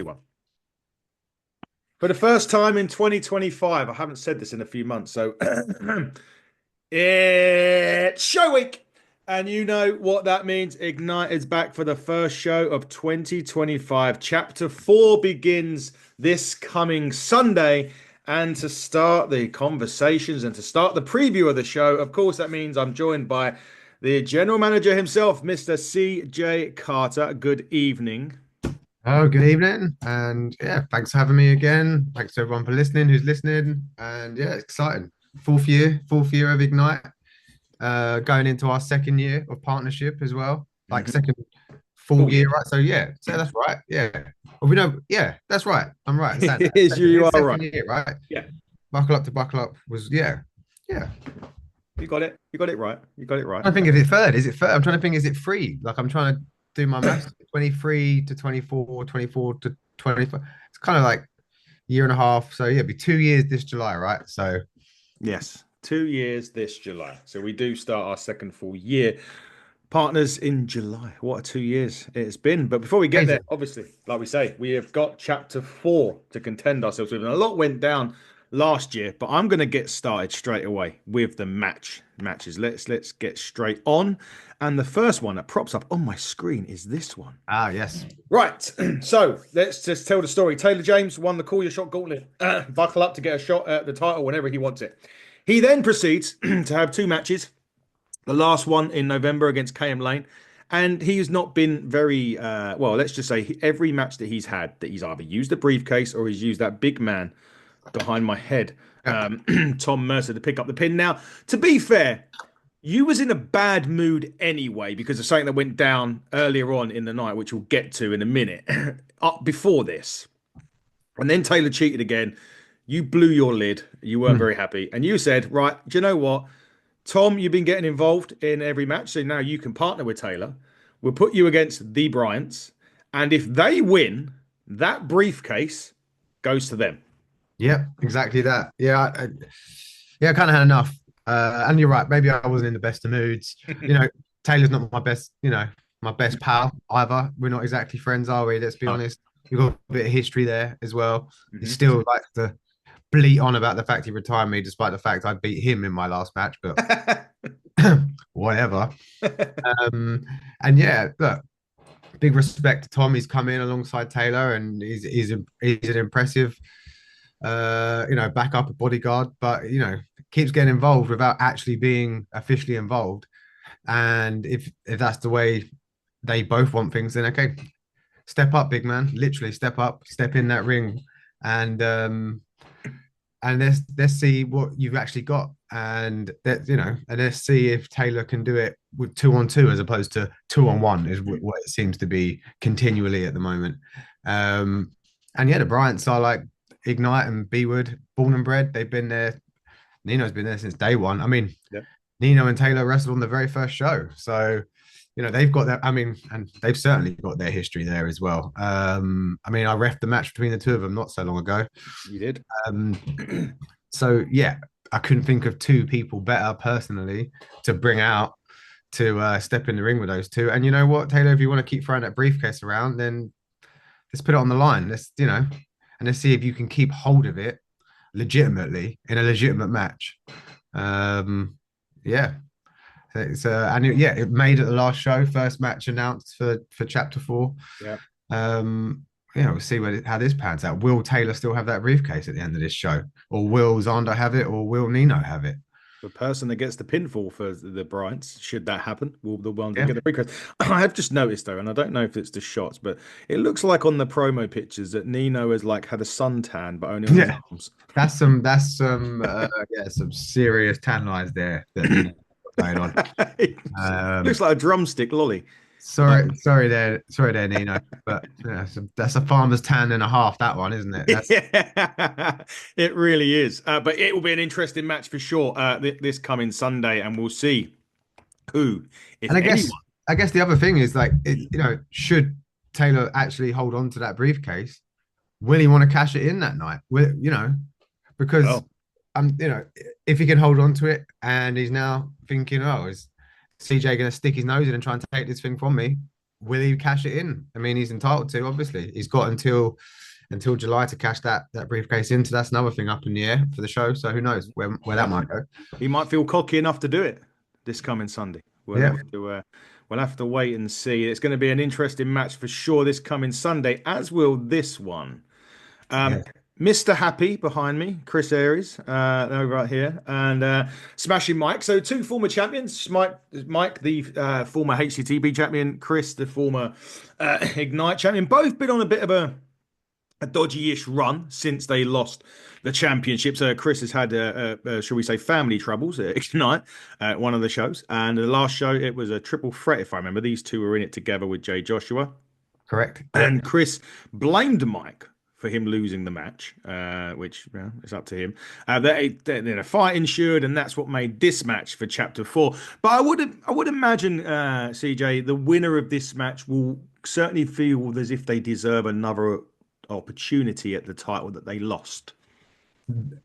One. For the first time in 2025, I haven't said this in a few months, so it's show week. And you know what that means. Ignite is back for the first show of 2025. Chapter 4 begins this coming Sunday. And to start the conversations and to start the preview of the show, of course, that means I'm joined by the general manager himself, Mr. CJ Carter. Good evening. Oh, good evening. And yeah, thanks for having me again. Thanks to everyone for listening who's listening. And yeah, it's exciting. Fourth year of Ignite, going into our second year of partnership as well. Like Mhm. second full Full year, year. right? So yeah, so that's right. Yeah. Well, we know, yeah, that's right. I'm right. Saying It that. is, you are right. Second year, right? Yeah, Buckle up was yeah. Yeah. you got it. You got it right. You got it right. I think is it third? Is it third? I'm trying to think, is it three? Like I'm trying to do my maths. 23 to 24, 24 to 25. It's kind of like year and a half. So yeah, it'd be 2 years this July, right? So Yes, 2 years this July. So we do start our second full year. Partners in July. What a 2 years it's been. But before we get there, amazing. obviously, like we say, we have got chapter 4 to contend ourselves with. And a lot went down last year, but I'm going to get started straight away with the matches. Let's get straight on. And the first one that props up on my screen is this one. Ah, yes. Right, so let's just tell the story. Taylor James won the Call Your Shot gauntlet. Buckle up to get a shot at the title whenever he wants it. He then proceeds to have two matches. The last one in November against KM Lane, and he's not been very well. Let's just say every match that he's had, that he's either used a briefcase or he's used that big man behind my head, Yep. Tom Mercer, to pick up the pin. Now, to be fair, you was in a bad mood anyway because of something that went down earlier on in the night, which we'll get to in a minute. Up before this, and then Taylor cheated again. You blew your lid. You weren't Hmm. very happy, and you said, "Right, do you know what, Tom? You've been getting involved in every match, so now you can partner with Taylor. We'll put you against the Bryants, and if they win, that briefcase goes to them." Yep, exactly that. Yeah, yeah, I kind of had enough. And you're right. Maybe I wasn't in the best of moods. Taylor's not my best, my best pal either. We're not exactly friends, are we? Let's be Oh. honest. We've got a bit of history there as well. He Mhm. still likes to bleat on about the fact he retired me, despite the fact I beat him in my last match. But whatever. Um, and yeah, look, big respect to Tom. He's come in alongside Taylor, and he's an impressive, backup bodyguard. But keeps getting involved without actually being officially involved. And if that's the way they both want things, then okay, step up, big man. Literally step up, step in that ring, and let's see what you've actually got, and and let's see if Taylor can do it with 2-on-2 as opposed to 2-on-1 is what it seems to be continually at the moment. um and yeah, the Bryants are like Ignite and B Wood, born and bred. They've been there. Nino's been there since day one. I mean, Yeah. Nino and Taylor wrestled on the very first show, so they've got that. I mean, and they've certainly got their history there as well. I mean, I ref the match between the two of them not so long ago. You did. um so yeah, I couldn't think of two people better personally to bring out to step in the ring with those two. And you know what, Taylor, if you want to keep throwing that briefcase around, then let's put it on the line. And let's see if you can keep hold of it legitimately in a legitimate match. Um, yeah. Yeah, it made it the last show, first match announced for chapter 4. Yeah. We'll see how this pans out. Will Taylor still have that briefcase at the end of this show, or will Zonda have it, or will Nino have it? The person that gets the pinfall for the Bryants, should that happen, will the one that Yeah, get the briefcase. I have just noticed though, and I don't know if it's the shots, but it looks like on the promo pictures that Nino has like had a suntan, but only on his yeah. arms. Some serious tan lines there that Nino got going on. Looks Um, like a drumstick lolly. Um, sorry there, Nino. But yeah, that's a farmer's tan and a half. That one, isn't it? That's Yeah, it really is. But it will be an interesting match for sure this coming Sunday, and we'll see who, if And anyone. I guess the other thing is like, should Taylor actually hold on to that briefcase? Will he want to cash it in that night? Because Well, if he can hold on to it, and he's now thinking, oh, is CJ going to stick his nose in and try and take this thing from me? will he cash it in? I mean, he's entitled to. Obviously, he's got until July to cash that briefcase in. So that's another thing up in the air for the show. So who knows where that might go? He might feel cocky enough to do it this coming Sunday. Yeah, We'll have to wait and see. It's going to be an interesting match for sure this coming Sunday, as will this one. yeah, Mr. Happy behind me, Chris Aries, over right here, and Smashing Mike. So two former champions, Mike, the former HCTB champion, Chris, the former Ignite champion. Both been on a bit of a dodgy-ish run since they lost the championships. Chris has had, shall we say, family troubles at Ignite, one of the shows. And the last show, it was a triple threat, if I remember. These two were in it together with Jay Joshua. correct. Yeah, And Chris blamed Mike for him losing the match, which is up to him. Then a fight ensued, and that's what made this match for Chapter 4. But I would imagine, CJ, the winner of this match will certainly feel as if they deserve another opportunity at the title that they lost.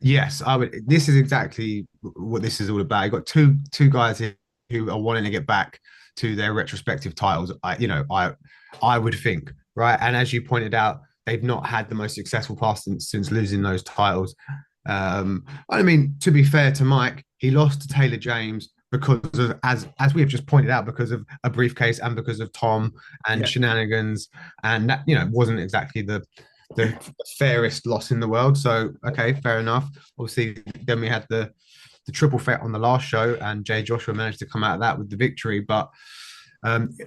yes, I would. This is exactly what this is all about. You got two guys here who are wanting to get back to their retrospective titles. I would think, right. And as you pointed out, they've not had the most successful past since losing those titles. I mean, to be fair to Mike, he lost to Taylor James because of, as we have just pointed out, because of a briefcase and because of Tom and Yeah. shenanigans, and that wasn't exactly the fairest loss in the world. So okay, fair enough. Obviously, then we had the triple threat on the last show, and Jay Joshua managed to come out of that with the victory. But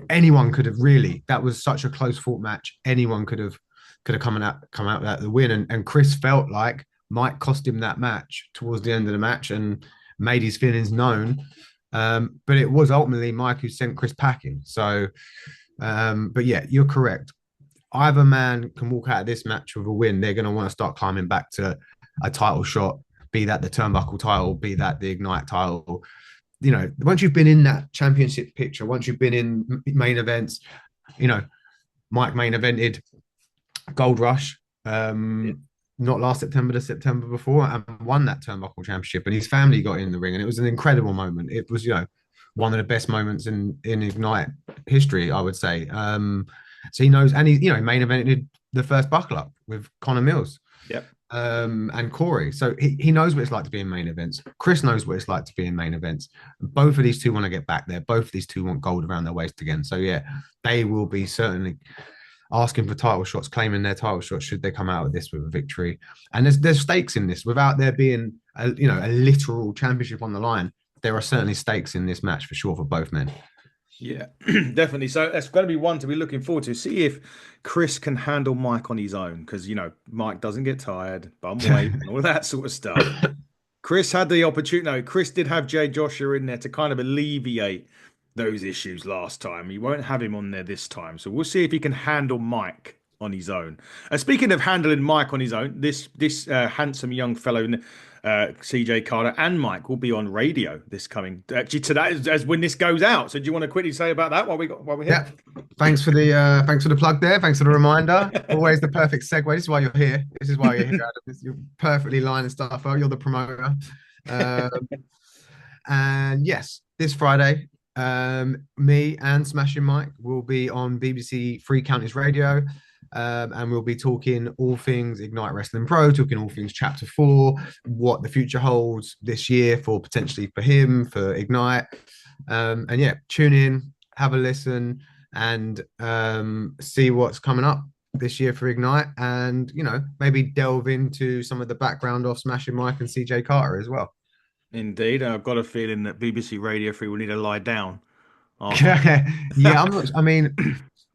anyone could have really. That was such a close fought match. Anyone could have come out with that the win. And Chris felt like Mike cost him that match towards the end of the match and made his feelings known. But it was ultimately Mike who sent Chris packing. So, but yeah, you're correct. Either man can walk out of this match with a win. They're going to want to start climbing back to a title shot, be that the turnbuckle title, be that the Ignite title. Once you've been in that championship picture, once you've been in main events, you know, Mike main evented Gold Rush, not last September, the September before, and won that turnbuckle championship. And his family got in the ring, and it was an incredible moment. It was, one of the best moments in Ignite history, I would say. So he knows, and he main evented the first buckle up with Connor Mills. Yep. And Corey. So he knows what it's like to be in main events. Chris knows what it's like to be in main events. Both of these two want to get back there. Both of these two want gold around their waist again. So yeah, they will be certainly asking for title shots, claiming their title shots should they come out of this with a victory. And there's stakes in this without there being a literal championship on the line. There are certainly stakes in this match for sure for both men. Yeah, definitely. So that's going to be one to be looking forward to. See if Chris can handle Mike on his own, because Mike doesn't get tired, bum weight, and all that sort of stuff. Chris had the opportunity. No, Chris did have Jay Joshua in there to kind of alleviate those issues last time. He won't have him on there this time, so we'll see if he can handle Mike on his own. Speaking of handling Mike on his own, this handsome young fellow, CJ Carter, and Mike will be on radio this coming actually today as when this goes out. So do you want to quickly say about that while we're here? Yeah. Thanks for the plug there. Thanks for the reminder. Always the perfect segue. This is why you're here. This is why you're here, Adam. You're perfectly lining stuff up. You're the promoter. And yes, this Friday, me and Smashing Mike will be on BBC Three Counties Radio. And we'll be talking all things Ignite Wrestling Pro, talking all things Chapter 4, what the future holds this year potentially for him, for Ignite. And yeah, tune in, have a listen, and see what's coming up this year for Ignite, and maybe delve into some of the background of Smashing Mike and CJ Carter as well. Indeed, I've got a feeling that BBC Radio 3 will need to lie down. Yeah, I'm not. I mean,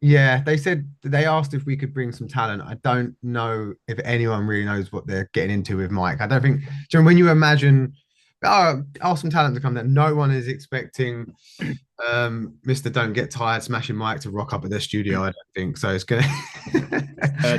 yeah, they asked if we could bring some talent. I don't know if anyone really knows what they're getting into with Mike. I don't think, when you imagine, ask some talent to come there, no one is expecting Mr. Don't Get Tired, Smashing Mike to rock up at their studio. I don't think so. It's gonna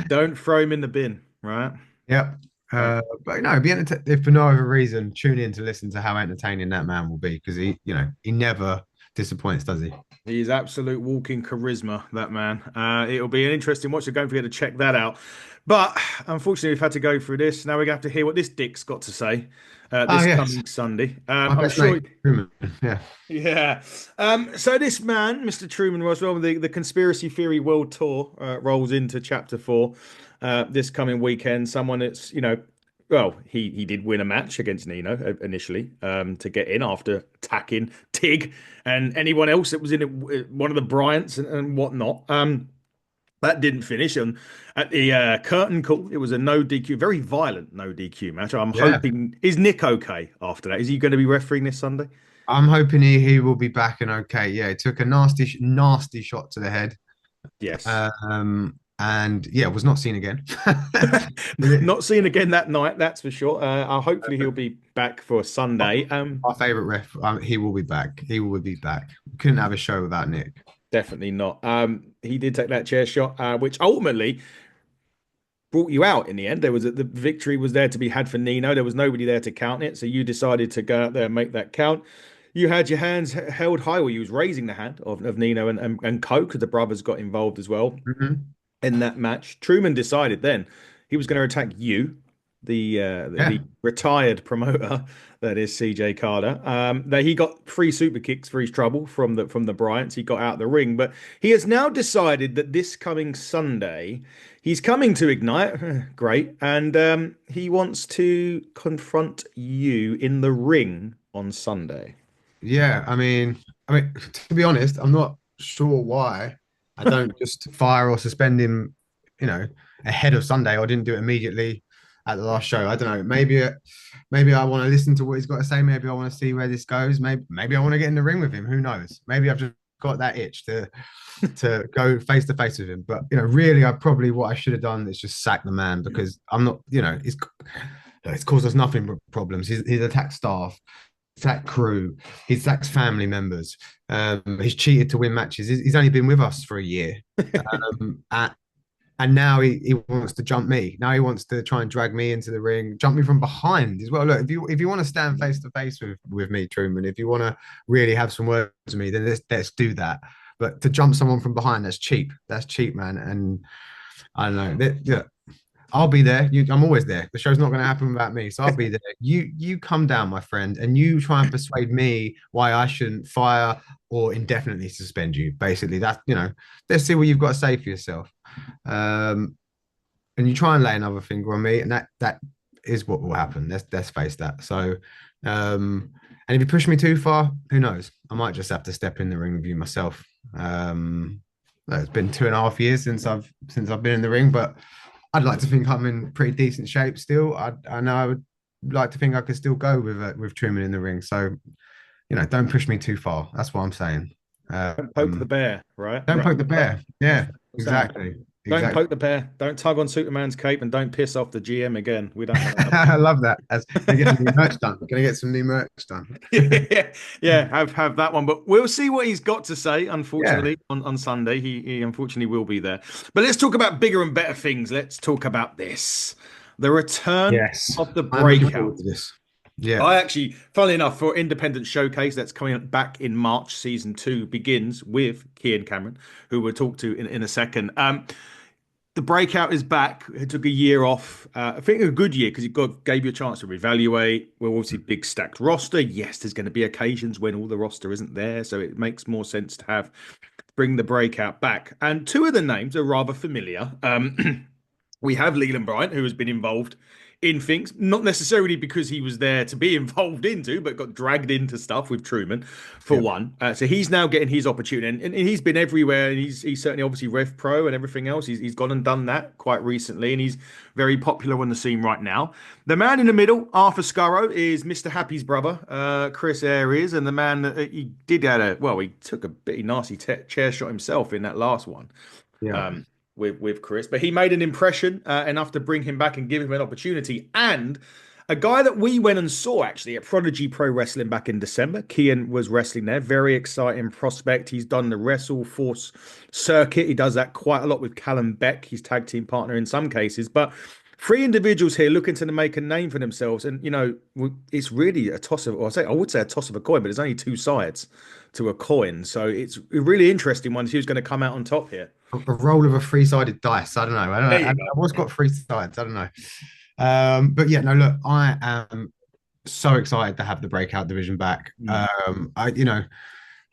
don't throw him in the bin, right? Yep. But no, if for no other reason, tune in to listen to how entertaining that man will be, because he never disappoints, does he? He is absolute walking charisma, that man. It'll be an interesting watch. So don't forget to check that out. But unfortunately, we've had to go through this. Now we're going to have to hear what this Dick's got to say Oh this yes, coming Sunday. my I'm best sure. mate. Truman. Yeah, Yeah. So this man, Mr. Truman Roswell, the Conspiracy Theory World Tour rolls into Chapter 4 this coming weekend. Someone that's, well, he did win a match against Nino initially to get in after attacking Tig and anyone else that was in it, one of the Bryants and whatnot. That didn't finish. And at the curtain call, it was a no DQ, very violent no DQ match. I'm yeah. hoping, is Nick okay after that? Is he going to be refereeing this Sunday? I'm hoping he will be back and okay. Yeah, he took a nasty shot to the head. Yes. And yeah, was not seen again. Not seen again that night, that's for sure. Hopefully he'll be back for Sunday. Our favorite ref, he will be back. He will be back. Couldn't have a show without Nick. Definitely not. He did take that chair shot, which ultimately brought you out in the end. The victory was there to be had for Nino. There was nobody there to count it, so you decided to go out there and make that count. You had your hands held high, or you was raising the hand of Nino and Coke, because the brothers got involved as well Hmm. in that match. Truman decided then he was going to attack you, the Yeah, retired promoter that is CJ Carter. That he got free super kicks for his trouble from the Bryants. He got out of the ring, but he has now decided that this coming Sunday he's coming to Ignite. Great, and he wants to confront you in the ring on Sunday. yeah. I mean, to be honest, I'm not sure why I don't just fire or suspend him, you know, ahead of Sunday, or didn't do it immediately at the last show. I don't know. Maybe I want to listen to what he's got to say. Maybe I want to see where this goes. Maybe I want to get in the ring with him. Who knows? Maybe I've just got that itch to go face to face with him. But really, I probably what I should have done is just sack the man, because I'm not, it's caused us nothing but problems. He's attacked staff, attacked crew, he's attacked family members. He's cheated to win matches. He's only been with us for a year. Um, and now he wants to jump me. Now he wants to try and drag me into the ring, jump me from behind as well. Look, if you want to stand face to face with me, Truman, if you want to really have some words with me, then let's do that. But to jump someone from behind, that's cheap. That's cheap, man. And I don't know. Yeah, I'll be there. I'm always there. The show's not going to happen without me, so I'll be there. You come down, my friend, and you try and persuade me why I shouldn't fire or indefinitely suspend you. Basically, let's see what you've got to say for yourself. Um, and you try and lay another finger on me, and that is what will happen. Let's face that. So, and if you push me too far, who knows? I might just have to step in the ring with you myself. It's been 2.5 years since I've been in the ring, but I'd like to think I'm in pretty decent shape still. I know I would like to think I could still go with Truman in the ring. So, don't push me too far. That's what I'm saying. Don't poke the bear, right? Don't Right. poke the bear. Yeah, Sam, exactly. don't Exactly. poke the bear. Don't tug on Superman's cape, and don't piss off the GM again. We don't want that. I love that. Gonna get some new merch done. Gonna get some new merch done. Yeah, yeah, have that one. But we'll see what he's got to say, Yeah. unfortunately, on Sunday. He unfortunately will be there. But let's talk about bigger and better things. Let's talk about this. The return Yes. of the I'm looking breakout. forward to this. Yeah. I actually, funnily enough, for Independent Showcase that's coming back in March, season 2 begins with Kian Cameron, who we'll talk to in a second. The breakout is back. It took a year off. I think a good year because gave you a chance to reevaluate. Well, obviously, big stacked roster. Yes, there's going to be occasions when all the roster isn't there, so it makes more sense to bring the breakout back. And two of the names are rather familiar. We have Leland Bryant, who has been involved in things, not necessarily because he was there to be involved into, but got dragged into stuff with Truman, for Yeah. one. So he's now getting his opportunity, and he's been everywhere. And he's certainly obviously Rev Pro and everything else. He's gone and done that quite recently, and he's very popular on the scene right now. The man in the middle, Arthur Scurro, is Mr. Happy's brother, Chris Aries, and the man that he took a pretty nasty chair shot himself in that last one. Yeah. With Chris, but he made an impression enough to bring him back and give him an opportunity. And a guy that we went and saw actually at Prodigy Pro Wrestling back in December, Kian was wrestling there. Very exciting prospect. He's done the Wrestle Force circuit. He does that quite a lot with Callum Beck, his tag team partner in some cases. But three individuals here looking to make a name for themselves, and it's really a toss of, or I would say a toss of a coin, but there's only two sides to a coin. So it's a really interesting one. Who's going to come out on top here? A roll of a three-sided dice. I don't know. I don't know. There you go. I was got three sides. I don't know. But yeah, no. Look, I am so excited to have the breakout division back. I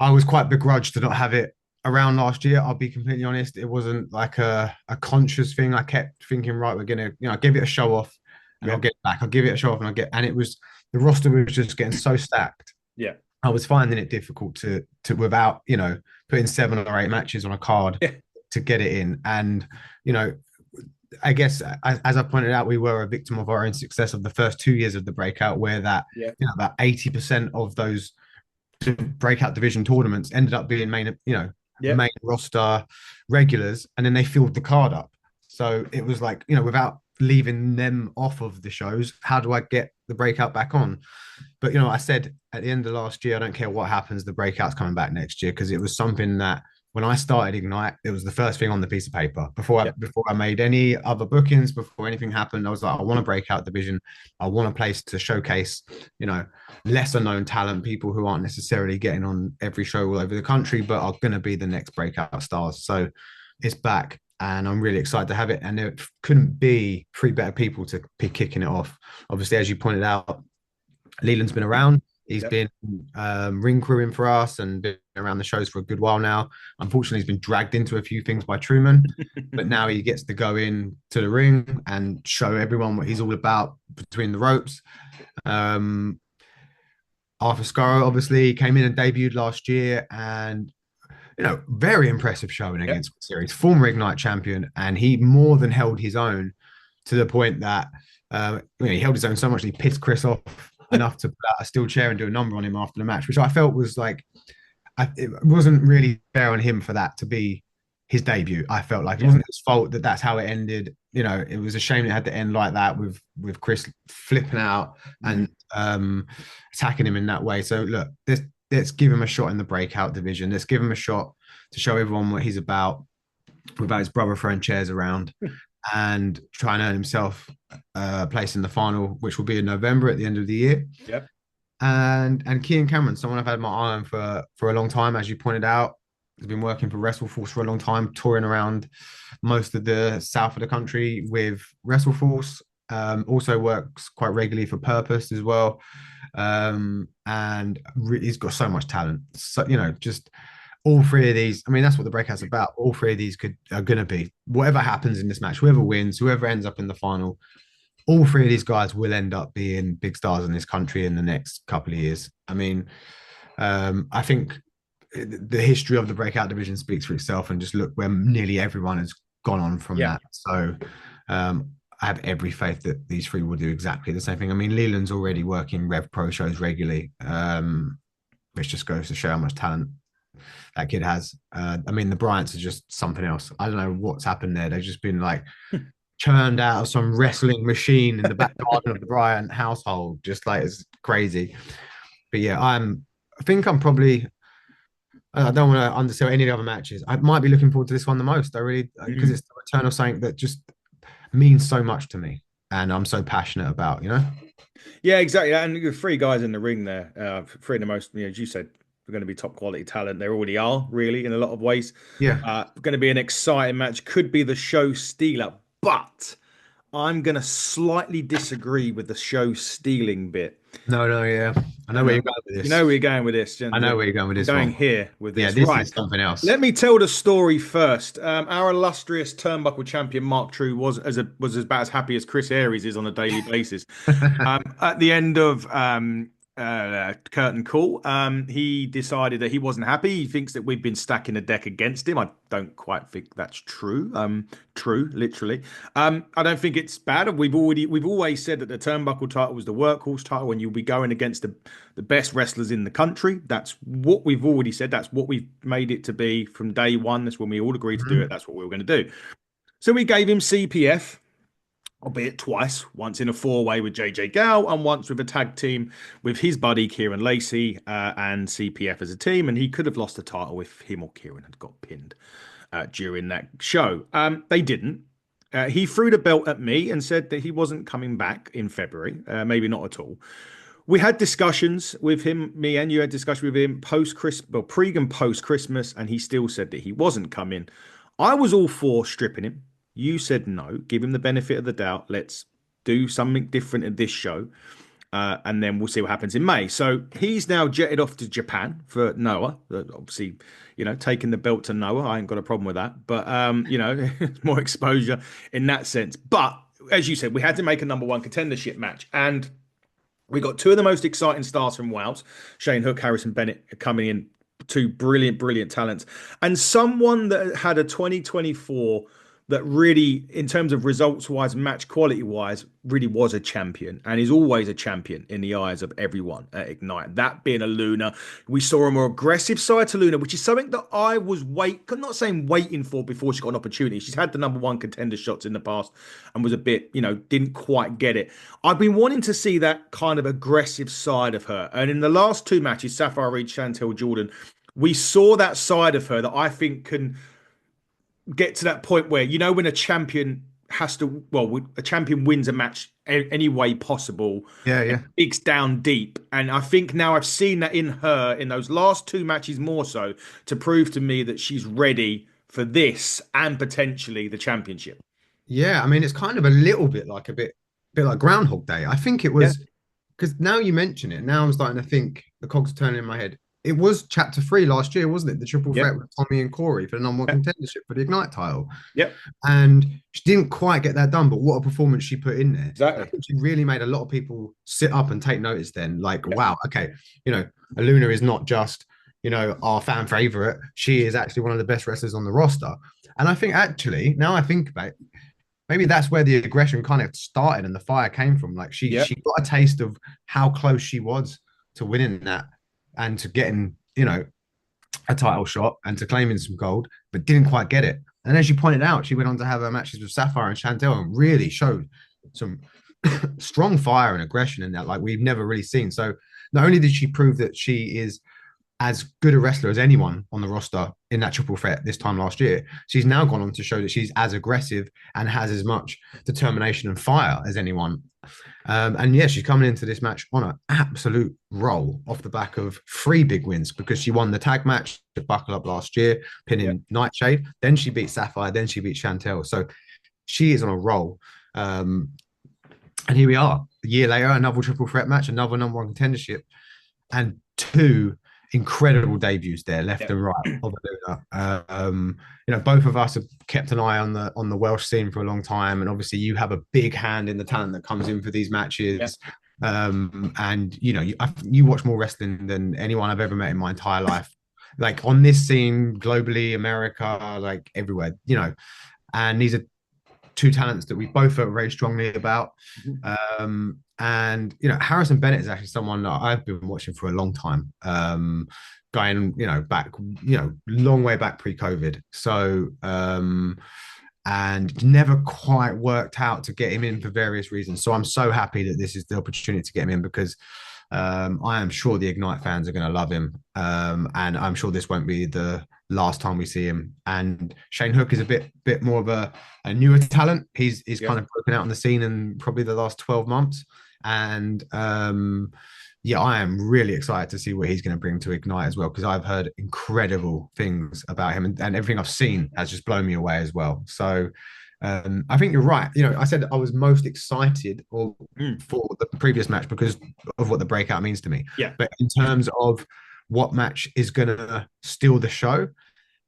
was quite begrudged to not have it around last year. I'll be completely honest. It wasn't like a conscious thing. I kept thinking, right, we're gonna, give it a show off and Yeah. I'll get it back. I'll give it a show off and it was the roster was just getting so stacked. Yeah. I was finding it difficult to without, putting 7 or 8 matches on a card Yeah. to get it in. And, you know, I guess as I pointed out, we were a victim of our own success of the first 2 years of the breakout, where that Yeah. about 80% of those breakout division tournaments ended up being Yeah. main roster regulars, and then they filled the card up. So it was like, without leaving them off of the shows, how do I get the breakout back on? But I said at the end of last year, I don't care what happens, the breakout's coming back next year, because it was something that when I started Ignite, it was the first thing on the piece of paper Yeah. before I made any other bookings, before anything happened. I was like, I want to break out division. I want a place to showcase, lesser known talent, people who aren't necessarily getting on every show all over the country, but are going to be the next breakout stars. So it's back, and I'm really excited to have it. And there couldn't be 3 better people to be kicking it off. Obviously, as you pointed out, Leland's been around. He's Yep. been ring crewing for us and been around the shows for a good while now. Unfortunately, he's been dragged into a few things by Truman, but now he gets to go in to the ring and show everyone what he's all about between the ropes. Arthur Scarrow obviously came in and debuted last year, and very impressive showing Yep. against Series, former Ignite champion, and he more than held his own to the point that he held his own so much that he pissed Chris off enough to put out a steel chair and do a number on him after the match, which I felt was like, it wasn't really fair on him for that to be his debut. I felt like it wasn't his fault that that's how it ended. It was a shame it had to end like that with Chris flipping out and attacking him in that way. So look, let's give him a shot in the breakout division. Let's give him a shot to show everyone what he's about without his brother throwing chairs around and try and earn himself a place in the final, which will be in November at the end of the year. Yep. And Kian Cameron, someone I've had my eye on for a long time, as you pointed out, has been working for WrestleForce for a long time, touring around most of the south of the country with WrestleForce. Also works quite regularly for Purpose as well. And he's got so much talent. So, just all 3 of these, I mean, that's what the breakout's about. All 3 of these are going to be, whatever happens in this match, whoever wins, whoever ends up in the final, all 3 of these guys will end up being big stars in this country in the next couple of years. I mean, I think the history of the breakout division speaks for itself, and just look where nearly everyone has gone on from that. So I have every faith that these 3 will do exactly the same thing. I mean, Leland's already working Rev Pro shows regularly, which just goes to show how much talent that kid has. I mean, the Bryants are just something else. I don't know what's happened there. They've just been like churned out of some wrestling machine in the back garden of the Bryant household. Just like, it's crazy. But yeah, I think I'm probably, I don't want to undersell any of the other matches. I might be looking forward to this one the most. I really, because it's the return of something that just means so much to me and I'm so passionate about, Yeah, exactly. And the 3 guys in the ring there, 3 of the most, as you said, are going to be top quality talent. They already are, really, in a lot of ways. Yeah. Going to be an exciting match. Could be the show stealer, but I'm going to slightly disagree with the show stealing bit. No, yeah. I know where you're going with this. You know where you're going with this, I know where you're going with this. Going here with this. Yeah, this right. is something else. Let me tell the story first. Our illustrious turnbuckle champion Mark True was about as happy as Chris Aries is on a daily basis. At the end of curtain call, he decided that he wasn't happy. He thinks that we've been stacking the deck against him. I don't quite think that's true. True, literally. I don't think it's bad. We've always said that the turnbuckle title was the workhorse title, and you'll be going against the best wrestlers in the country. That's what we've already said. That's what we've made it to be from day one. That's when we all agreed to do it. That's what we were going to do. So we gave him CPF, albeit twice, once in a 4-way with JJ Gow and once with a tag team with his buddy Kieran Lacey and CPF as a team. And he could have lost the title if him or Kieran had got pinned during that show. They didn't. He threw the belt at me and said that he wasn't coming back in February, maybe not at all. We had discussions with him, me and you had discussion with him post Christmas, well, pre and post Christmas, and he still said that he wasn't coming. I was all for stripping him. You said no, give him the benefit of the doubt. Let's do something different at this show, and then we'll see what happens in May. So he's now jetted off to Japan for Noah. Obviously, taking the belt to Noah. I ain't got a problem with that, but more exposure in that sense. But as you said, we had to make a number one contendership match, and we got two of the most exciting stars from Wales, Shane Hook, Harrison Bennett coming in, two brilliant, brilliant talents, and someone that had a 2024 that really, in terms of results wise, match quality wise, really was a champion and is always a champion in the eyes of everyone at Ignite. That being a Luna, we saw a more aggressive side to Luna, which is something that I was not saying waiting for before she got an opportunity. She's had the number one contender shots in the past and was a bit, didn't quite get it. I've been wanting to see that kind of aggressive side of her. And in the last two matches, Sapphire Reed, Chantel Jordan, we saw that side of her that I think can get to that point where, when a champion a champion wins a match any way possible. Yeah, yeah. Digs down deep. And I think now I've seen that in her in those last two matches more so to prove to me that she's ready for this and potentially the championship. Yeah, I mean, it's kind of a little bit like bit like Groundhog Day. I think it was because now you mention it, now I'm starting to think the cogs are turning in my head. It was chapter 3 last year, wasn't it? The triple threat with Tommy and Corey for the number one contendership for the Ignite title. Yep. And she didn't quite get that done, but what a performance she put in there. Exactly. I think she really made a lot of people sit up and take notice then. Like, wow, okay, Aluna is not just, our fan favorite. She is actually one of the best wrestlers on the roster. And I think actually, now I think about it, maybe that's where the aggression kind of started and the fire came from. Like she got a taste of how close she was to winning that and to getting, a title shot and to claiming some gold, but didn't quite get it. And as you pointed out, she went on to have her matches with Sapphire and Chantel and really showed some strong fire and aggression in that, like we've never really seen. So not only did she prove that she is as good a wrestler as anyone on the roster in that triple threat this time last year, she's now gone on to show that she's as aggressive and has as much determination and fire as anyone. And yeah, she's coming into this match on an absolute roll off the back of 3 big wins because she won the tag match to Buckle Up last year, pinning Nightshade. Then she beat Sapphire. Then she beat Chantel. So she is on a roll. And here we are, a year later, another triple threat match, another number one contendership, and 2 incredible debuts there, left and right of Aluna. Both of us have kept an eye on the Welsh scene for a long time, and obviously you have a big hand in the talent that comes in for these matches. And you watch more wrestling than anyone I've ever met in my entire life. Like on this scene, globally, America, like everywhere, and these are 2 talents that we both felt very strongly about. And Harrison Bennett is actually someone that I've been watching for a long time, going back long way back pre-COVID. So and never quite worked out to get him in for various reasons. So I'm so happy that this is the opportunity to get him in because I am sure the Ignite fans are going to love him, and I'm sure this won't be the last time we see him. And Shane Hook is a bit more of a newer talent. He's kind of broken out on the scene in probably the last 12 months. And I am really excited to see what he's going to bring to Ignite as well, because I've heard incredible things about him, and everything I've seen has just blown me away as well. So I think you're right. I said I was most excited for the previous match because of what the breakout means to me. Yeah. But in terms of what match is going to steal the show,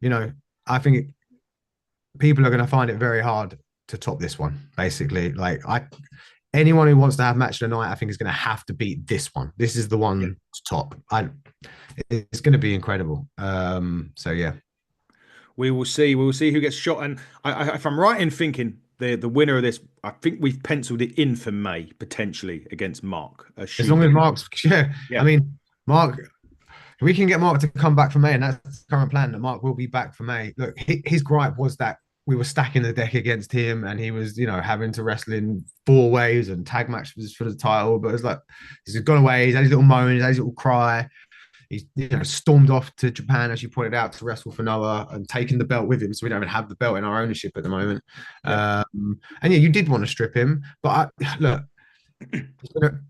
I think people are going to find it very hard to top this one. Basically, anyone who wants to have match of the night, I think is going to have to beat this one. This is the one to top. It's going to be incredible. So yeah. We will see. We will see who gets shot. And if I'm right in thinking, the winner of this, I think we've penciled it in for May, potentially, against Mark. As long as Mark's... Yeah. I mean, Mark... We can get Mark to come back for May, and that's the current plan, that Mark will be back for May. Look, his gripe was that we were stacking the deck against him, and he was, having to wrestle in 4 ways and tag matches for the title. But it's like, he's gone away, he's had his little moan, he's had his little cry. He's stormed off to Japan, as you pointed out, to wrestle for Noah and taking the belt with him. So we don't even have the belt in our ownership at the moment. And you did want to strip him. But look,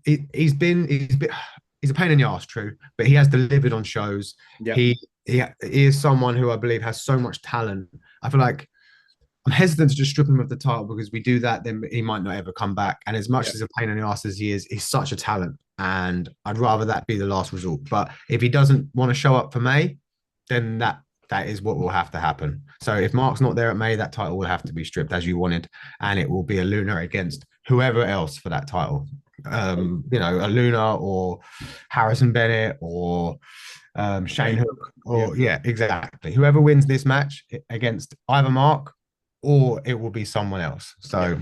He's a pain in the ass, true, but he has delivered on shows. Yeah, He is someone who I believe has so much talent. I feel like I'm hesitant to just strip him of the title because we do that, then he might not ever come back. And as much yeah. as a pain in the ass as he is, he's such a talent, and I'd rather that be the last resort. But if he doesn't want to show up for May, then that is what will have to happen. So if Mark's not there at May, that title will have to be stripped as you wanted, and it will be a Luna against whoever else for that title. A Luna or Harrison Bennett or Shane Hook, Yeah. or yeah, exactly. Whoever wins this match against either Mark or it will be someone else. Yeah. So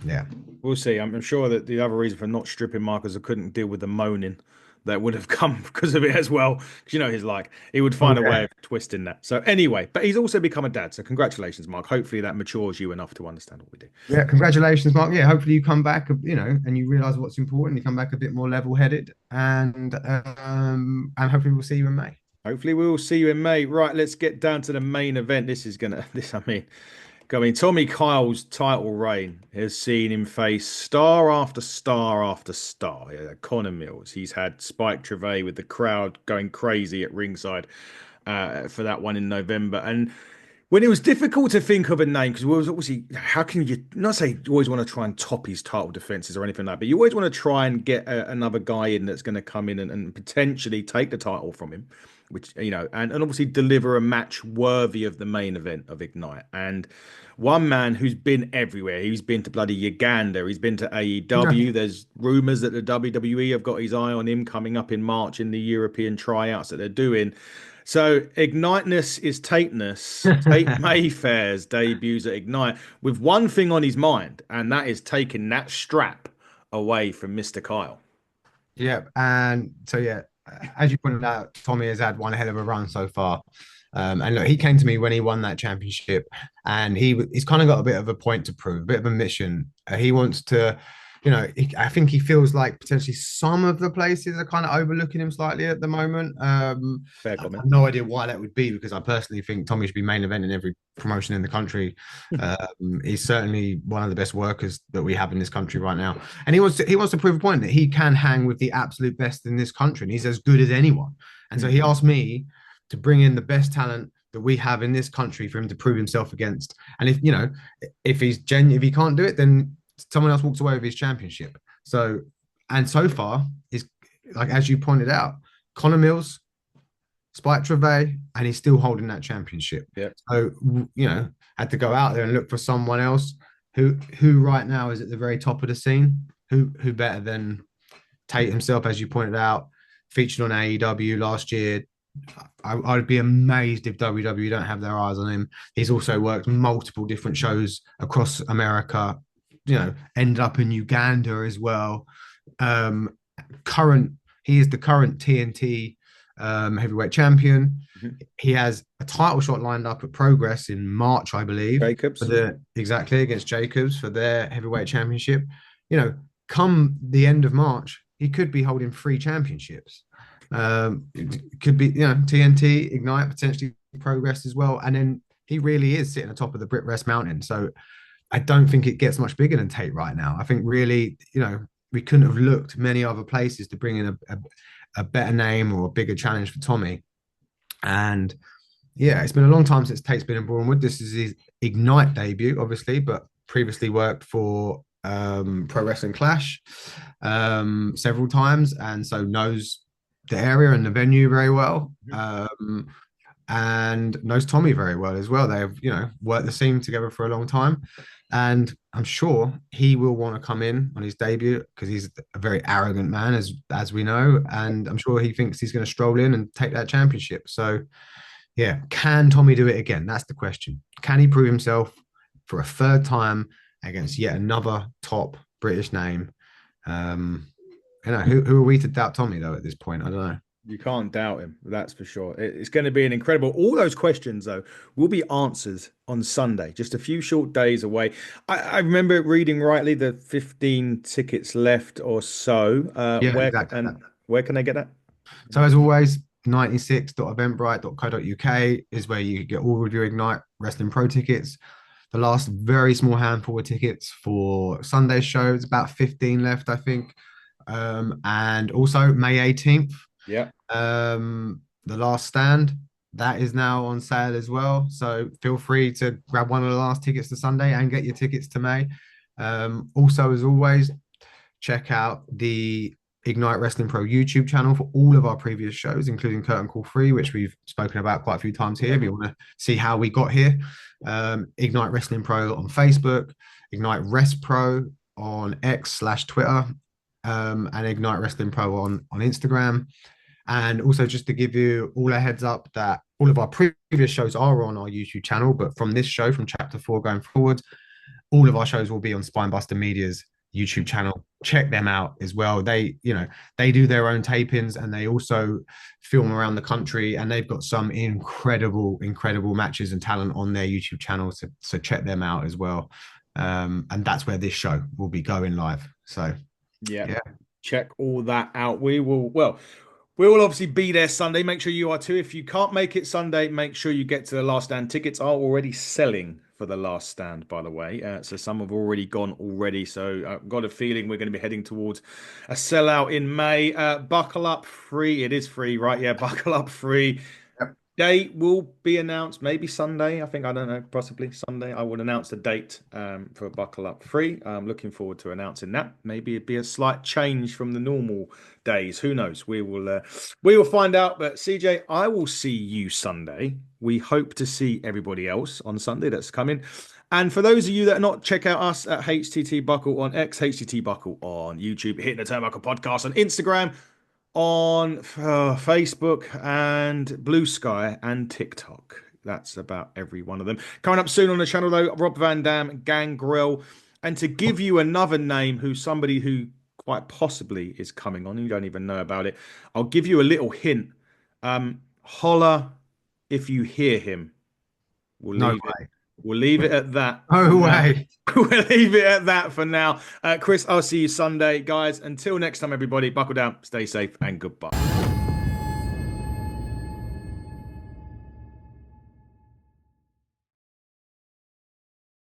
yeah, We'll see. I'm sure that the other reason for not stripping Marcus, I couldn't deal with the moaning that would have come because of it as well. Because you know he's like he would oh find a way yeah, of twisting that. So anyway, but he's also become a dad. So congratulations, Mark. Hopefully that matures you enough to understand what we do. yeah. Congratulations, Mark. Yeah, hopefully you come back, and you realize what's important. You come back a bit more level-headed, and hopefully we'll see you in May. Hopefully we will see you in May. Right, let's get down to the main event. Tommy Kyle's title reign has seen him face star after star after star. Yeah, Connor Mills. He's had Spike Trivet with the crowd going crazy at ringside for that one in November. And when it was difficult to think of a name, because we was obviously, how can you not say you always want to try and top his title defenses or anything like that, but you always want to try and get another guy in that's going to come in and potentially take the title from him, which, and obviously deliver a match worthy of the main event of Ignite. And one man who's been everywhere, he's been to bloody Uganda, he's been to AEW. There's rumors that the WWE have got his eye on him coming up in March in the European tryouts that they're doing. So Igniteness is Tateness. Tate Mayfair's debuts at Ignite with one thing on his mind, and that is taking that strap away from Mr. Kyle. Yeah, and so yeah, as you pointed out, Tommy has had one hell of a run so far. And look, he came to me when he won that championship, and he's kind of got a bit of a point to prove, a bit of a mission. He wants to, I think he feels like potentially some of the places are kind of overlooking him slightly at the moment. Fair I have comment. no idea why that would be because I personally think Tommy should be main event in every promotion in the country. He's certainly one of the best workers that we have in this country right now, and he wants to prove a point that he can hang with the absolute best in this country, and he's as good as anyone. And so he asked me to bring in the best talent that we have in this country for him to prove himself against. And if he can't do it, then someone else walks away with his championship. So, and so far is like as you pointed out, Connor Mills, Spike Trivet, and he's still holding that championship. Yeah. So had to go out there and look for someone else who right now is at the very top of the scene. Who better than Tate himself, as you pointed out, featured on AEW last year. I'd be amazed if WWE don't have their eyes on him. He's also worked multiple different shows across America. Ended up in Uganda as well. He is the current TNT heavyweight champion. Mhm. He has a title shot lined up at Progress in March, I believe, Jacobs. exactly against Jacobs for their heavyweight championship. Come the end of March, he could be holding 3 championships. It could be TNT, Ignite, potentially Progress as well, and then he really is sitting atop of the Brit Rest Mountain. So I don't think it gets much bigger than Tate right now. I think really, we couldn't have looked many other places to bring in a better name or a bigger challenge for Tommy. And yeah, it's been a long time since Tate's been in Bournemouth. This is his Ignite debut, obviously, but previously worked for Pro Wrestling Clash several times, and so knows the area and the venue very well. And knows Tommy very well as well. They've, worked the scene together for a long time. And I'm sure he will want to come in on his debut because he's a very arrogant man, as we know. And I'm sure he thinks he's going to stroll in and take that championship. So, yeah, can Tommy do it again? That's the question. Can he prove himself for a third time against yet another top British name? Who are we to doubt Tommy, though, at this point? I don't know. You can't doubt him, that's for sure. It's going to be an incredible. All those questions, though, will be answered on Sunday, just a few short days away. I remember reading rightly the 15 tickets left or so. Yeah, Where exactly. and where can they get that? So as always, 96.eventbrite.co.uk is where you get all of your Ignite Wrestling Pro tickets. the last very small handful of tickets for Sunday's show. It's about 15 left, I think. And also May 18th, Yeah. the last stand. That is now on sale as well. So feel free to grab one of the last tickets to Sunday and get your tickets to May. Also, as always, check out the Ignite Wrestling Pro YouTube channel for all of our previous shows, including Curtain Call 3, which we've spoken about quite a few times here. If you want to see how we got here, Ignite Wrestling Pro on Facebook, Ignite Rest Pro on X/Twitter, and Ignite Wrestling Pro on Instagram. And also, just to give you all a heads up that all of our previous shows are on our YouTube channel, but from this show, from Chapter 4 going forward, all of our shows will be on Spinebuster Media's YouTube channel. Check them out as well. They do their own tapings and they also film around the country, and they've got some incredible matches and talent on their YouTube channel. So check them out as well. And that's where this show will be going live. So yeah. Check all that out. We will obviously be there Sunday. Make sure you are too. If you can't make it Sunday, make sure you get to the last stand. Tickets are already selling for the last stand, by the way. So some have already gone already. So I've got a feeling we're going to be heading towards a sellout in May. Buckle Up free. It is free, right? Yeah, Buckle Up free. Date will be announced maybe Sunday. I don't know, possibly Sunday. I will announce the date for Buckle Up Free. I'm looking forward to announcing that. Maybe it'd be a slight change from the normal days. Who knows? We will find out. But CJ, I will see you Sunday. We hope to see everybody else on Sunday that's coming. And for those of you that are not, check out us at HTT Buckle on X, HTT Buckle on YouTube, Hitting the Turnbuckle Podcast on Instagram, on Facebook and Blue Sky and TikTok. That's about every one of them. Coming up soon on the channel, though, Rob Van Dam, Gangrel. And to give you another name, who's somebody who quite possibly is coming on, you don't even know about it, I'll give you a little hint. Holler if you hear him. We'll leave it at that. No way. We'll leave it at that for now. Chris, I'll see you Sunday. Guys, until next time, everybody, buckle down, stay safe, and goodbye.